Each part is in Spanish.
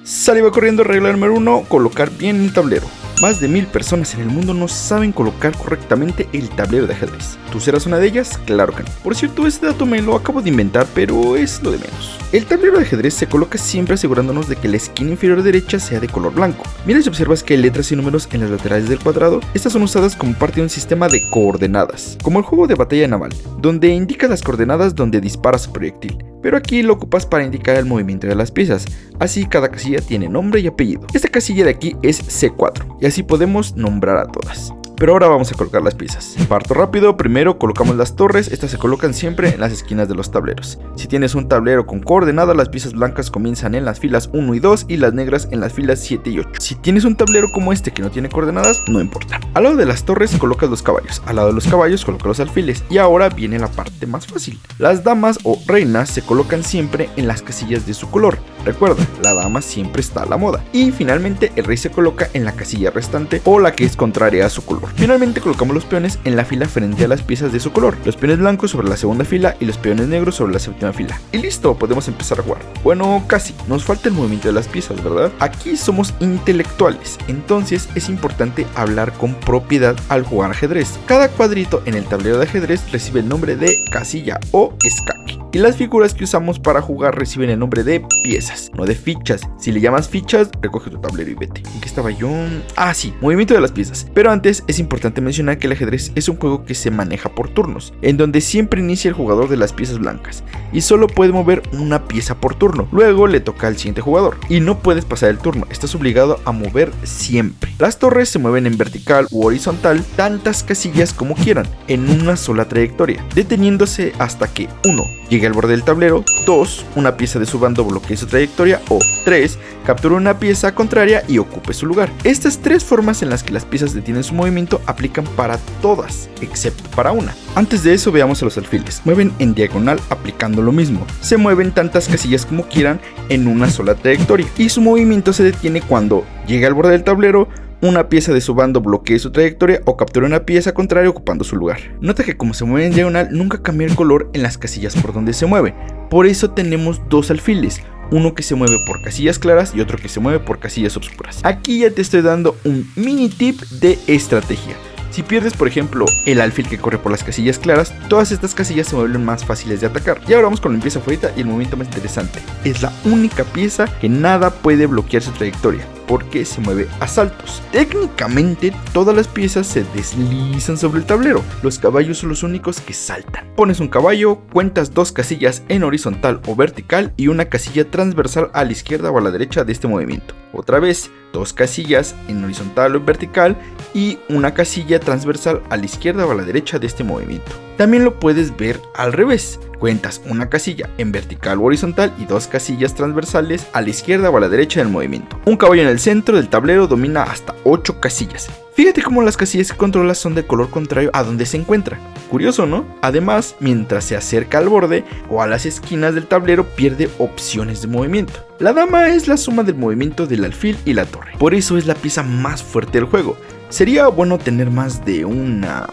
Sale y va corriendo. Regla número 1, colocar bien el tablero. Más de 1000 personas en el mundo no saben colocar correctamente el tablero de ajedrez. ¿Tú serás una de ellas? Claro que no. Por cierto, este dato me lo acabo de inventar, pero es lo de menos. El tablero de ajedrez se coloca siempre asegurándonos de que la esquina inferior derecha sea de color blanco. Mira si observas que hay letras y números en las laterales del cuadrado. Estas son usadas como parte de un sistema de coordenadas, como el juego de batalla naval, donde indica las coordenadas donde dispara su proyectil. Pero aquí lo ocupas para indicar el movimiento de las piezas, así cada casilla tiene nombre y apellido. Esta casilla de aquí es C4, y así podemos nombrar a todas. Pero ahora vamos a colocar las piezas. Parto rápido. Primero colocamos las torres. Estas se colocan siempre en las esquinas de los tableros. Si tienes un tablero con coordenadas, las piezas blancas comienzan en las filas 1 y 2 y las negras en las filas 7 y 8. Si tienes un tablero como este que no tiene coordenadas, no importa. Al lado de las torres colocas los caballos. Al lado de los caballos colocas los alfiles. Y ahora viene la parte más fácil. Las damas o reinas se colocan siempre en las casillas de su color. Recuerda, la dama siempre está a la moda. Y finalmente el rey se coloca en la casilla restante o la que es contraria a su color. Finalmente colocamos los peones en la fila frente a las piezas de su color, los peones blancos sobre la segunda fila y los peones negros sobre la séptima fila. Y listo, podemos empezar a jugar. Bueno, casi, nos falta el movimiento de las piezas, ¿verdad? Aquí somos intelectuales, entonces es importante hablar con propiedad al jugar ajedrez. Cada cuadrito en el tablero de ajedrez recibe el nombre de casilla o escaque. Y las figuras que usamos para jugar reciben el nombre de piezas, no de fichas. Si le llamas fichas, recoge tu tablero y vete. ¿En qué estaba yo? Ah, sí, movimiento de las piezas. Pero antes es importante mencionar que el ajedrez es un juego que se maneja por turnos, en donde siempre inicia el jugador de las piezas blancas y solo puede mover una pieza por turno. Luego le toca al siguiente jugador y no puedes pasar el turno, estás obligado a mover siempre. Las torres se mueven en vertical u horizontal tantas casillas como quieran, en una sola trayectoria, deteniéndose hasta que 1. Llegue al borde del tablero, 2. Una pieza de su bando bloquee su trayectoria o 3. Capture una pieza contraria y ocupe su lugar. Estas tres formas en las que las piezas detienen su movimiento aplican para todas, excepto para una. Antes de eso veamos a los alfiles. Mueven en diagonal aplicando lo mismo. Se mueven tantas casillas como quieran en una sola trayectoria y su movimiento se detiene cuando llegue al borde del tablero, una pieza de su bando bloquee su trayectoria o capture una pieza contraria ocupando su lugar. Nota que como se mueve en diagonal, nunca cambia el color en las casillas por donde se mueve. Por eso tenemos dos alfiles, uno que se mueve por casillas claras y otro que se mueve por casillas oscuras. Aquí ya te estoy dando un mini tip de estrategia. Si pierdes, por ejemplo, el alfil que corre por las casillas claras, todas estas casillas se vuelven más fáciles de atacar. Y ahora vamos con la pieza favorita y el movimiento más interesante. Es la única pieza que nada puede bloquear su trayectoria, porque se mueve a saltos. Técnicamente, todas las piezas se deslizan sobre el tablero. Los caballos son los únicos que saltan. Pones un caballo, cuentas 2 casillas en horizontal o vertical y una casilla transversal a la izquierda o a la derecha de este movimiento. Otra vez, 2 casillas en horizontal o en vertical y una casilla transversal a la izquierda o a la derecha de este movimiento. También lo puedes ver al revés. Cuentas una casilla en vertical o horizontal y 2 casillas transversales a la izquierda o a la derecha del movimiento. Un caballo en el centro del tablero domina hasta 8 casillas. Fíjate cómo las casillas que controlas son de color contrario a donde se encuentra. Curioso, ¿no? Además, mientras se acerca al borde o a las esquinas del tablero, pierde opciones de movimiento. La dama es la suma del movimiento del alfil y la torre. Por eso es la pieza más fuerte del juego. Sería bueno tener más de una.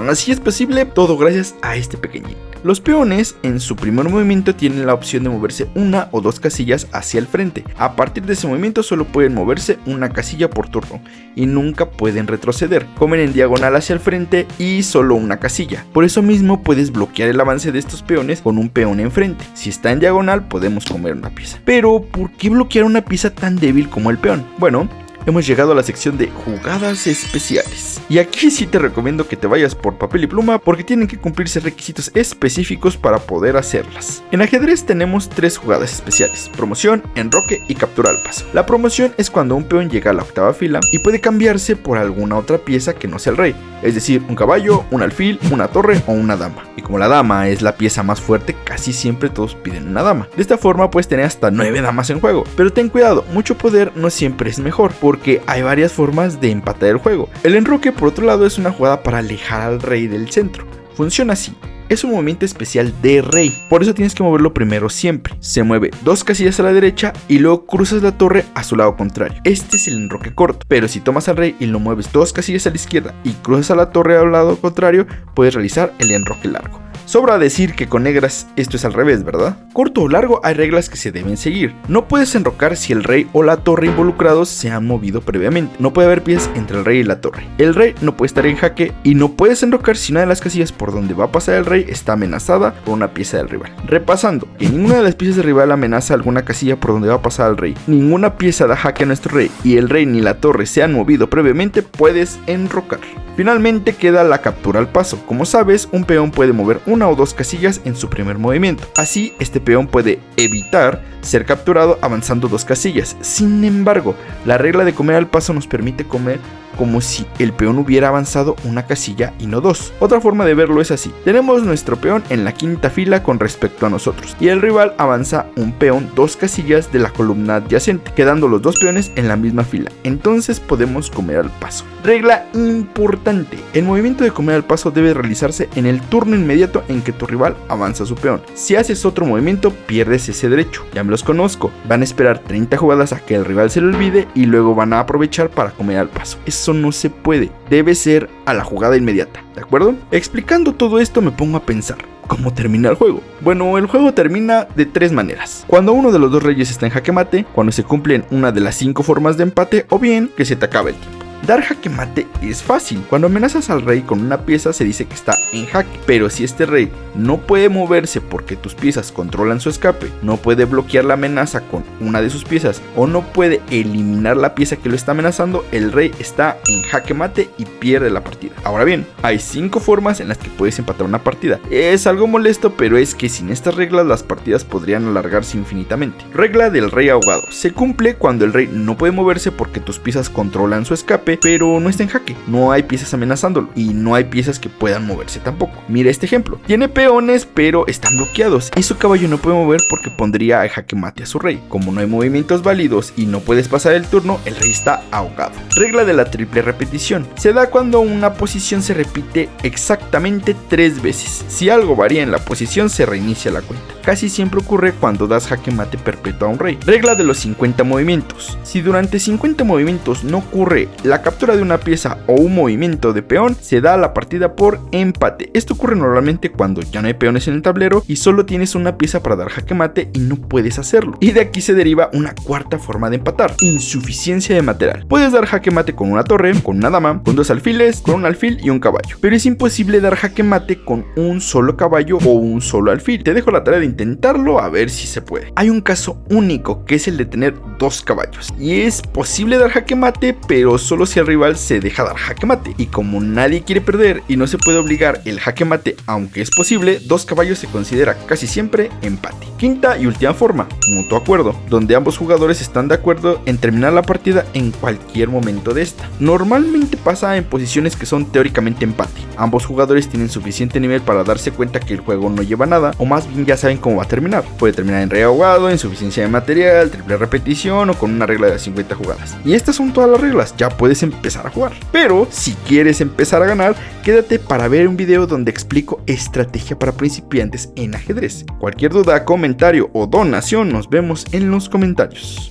Así es posible, todo gracias a este pequeñín. Los peones en su primer movimiento tienen la opción de moverse 1 o 2 casillas hacia el frente. A partir de ese movimiento solo pueden moverse una casilla por turno y nunca pueden retroceder. Comen en diagonal hacia el frente y solo una casilla. Por eso mismo puedes bloquear el avance de estos peones con un peón enfrente. Si está en diagonal podemos comer una pieza. Pero ¿por qué bloquear una pieza tan débil como el peón? Bueno, hemos llegado a la sección de jugadas especiales. Y aquí sí te recomiendo que te vayas por papel y pluma porque tienen que cumplirse requisitos específicos para poder hacerlas. En ajedrez tenemos 3 jugadas especiales: promoción, enroque y captura al paso. La promoción es cuando un peón llega a la octava fila y puede cambiarse por alguna otra pieza que no sea el rey, es decir, un caballo, un alfil, una torre o una dama. Y como la dama es la pieza más fuerte, casi siempre todos piden una dama. De esta forma puedes tener hasta 9 damas en juego. Pero ten cuidado, mucho poder no siempre es mejor, porque hay varias formas de empatar el juego. El enroque, por otro lado, es una jugada para alejar al rey del centro. Funciona así: es un movimiento especial de rey, por eso tienes que moverlo primero siempre. Se mueve 2 casillas a la derecha y luego cruzas la torre a su lado contrario. Este es el enroque corto, pero si tomas al rey y lo mueves 2 casillas a la izquierda y cruzas a la torre al lado contrario, puedes realizar el enroque largo. Sobra decir que con negras esto es al revés, ¿verdad? Corto o largo, hay reglas que se deben seguir. No puedes enrocar si el rey o la torre involucrados se han movido previamente. No puede haber piezas entre el rey y la torre. El rey no puede estar en jaque y no puedes enrocar si una de las casillas por donde va a pasar el rey está amenazada por una pieza del rival. Repasando, que ninguna de las piezas del rival amenaza alguna casilla por donde va a pasar el rey, ninguna pieza da jaque a nuestro rey y el rey ni la torre se han movido previamente, puedes enrocar. Finalmente queda la captura al paso. Como sabes, un peón puede mover una o dos casillas en su primer movimiento. Así, este peón puede evitar ser capturado avanzando 2 casillas. Sin embargo, la regla de comer al paso nos permite comer como si el peón hubiera avanzado una casilla y no 2. Otra forma de verlo es así. Tenemos nuestro peón en la quinta fila con respecto a nosotros y el rival avanza un peón 2 casillas de la columna adyacente, quedando los 2 peones en la misma fila. Entonces podemos comer al paso. Regla importante: el movimiento de comer al paso debe realizarse en el turno inmediato en que tu rival avanza su peón. Si haces otro movimiento, pierdes ese derecho. Ya me los conozco. Van a esperar 30 jugadas a que el rival se le olvide y luego van a aprovechar para comer al paso. Eso no se puede. Debe ser a la jugada inmediata, ¿de acuerdo? Explicando todo esto me pongo a pensar: ¿cómo termina el juego? Bueno, el juego termina de 3 maneras. Cuando uno de los 2 reyes está en jaque mate, cuando se cumplen una de las 5 formas de empate, o bien que se te acaba el tiempo. Dar jaque mate es fácil. Cuando amenazas al rey con una pieza se dice que está en jaque, pero si este rey no puede moverse porque tus piezas controlan su escape, no puede bloquear la amenaza con una de sus piezas o no puede eliminar la pieza que lo está amenazando, el rey está en jaque mate y pierde la partida. Ahora bien, hay 5 formas en las que puedes empatar una partida. Es algo molesto, pero es que sin estas reglas las partidas podrían alargarse infinitamente. Regla del rey ahogado: se cumple cuando el rey no puede moverse porque tus piezas controlan su escape, pero no está en jaque, no hay piezas amenazándolo y no hay piezas que puedan moverse tampoco. Mira este ejemplo: tiene peones pero están bloqueados y su caballo no puede mover porque pondría a jaque mate a su rey. Como no hay movimientos válidos y no puedes pasar el turno, el rey está ahogado. Regla de la triple repetición: se da cuando una posición se repite exactamente 3 veces. Si algo varía en la posición, se reinicia la cuenta. Casi siempre ocurre cuando das jaque mate perpetuo a un rey. Regla de los 50 movimientos: si durante 50 movimientos no ocurre la captura de una pieza o un movimiento de peón, se da la partida por empate. Esto ocurre normalmente cuando ya no hay peones en el tablero y solo tienes una pieza para dar jaque mate y no puedes hacerlo. Y de aquí se deriva una cuarta forma de empatar: insuficiencia de material. Puedes dar jaque mate con una torre, con una dama, con 2 alfiles, con un alfil y un caballo, pero es imposible dar jaque mate con un solo caballo o un solo alfil. Te dejo la tarea de intentarlo a ver si se puede. Hay un caso único, que es el de tener 2 caballos, y es posible dar jaque mate, pero solo si el rival se deja dar jaque mate, y como nadie quiere perder y no se puede obligar el jaque mate, aunque es posible, 2 caballos se considera casi siempre empate. Quinta y última forma: mutuo acuerdo, donde ambos jugadores están de acuerdo en terminar la partida en cualquier momento de esta. Normalmente pasa en posiciones que son teóricamente empate. Ambos jugadores tienen suficiente nivel para darse cuenta que el juego no lleva nada, o más bien ya saben cómo va a terminar. Puede terminar en rey ahogado, insuficiencia de material, triple repetición o con una regla de 50 jugadas. Y estas son todas las reglas, ya puedes empezar a jugar. Pero si quieres empezar a ganar, quédate para ver un video donde explico estrategia para principiantes en ajedrez. Cualquier duda, comentario o donación, nos vemos en los comentarios.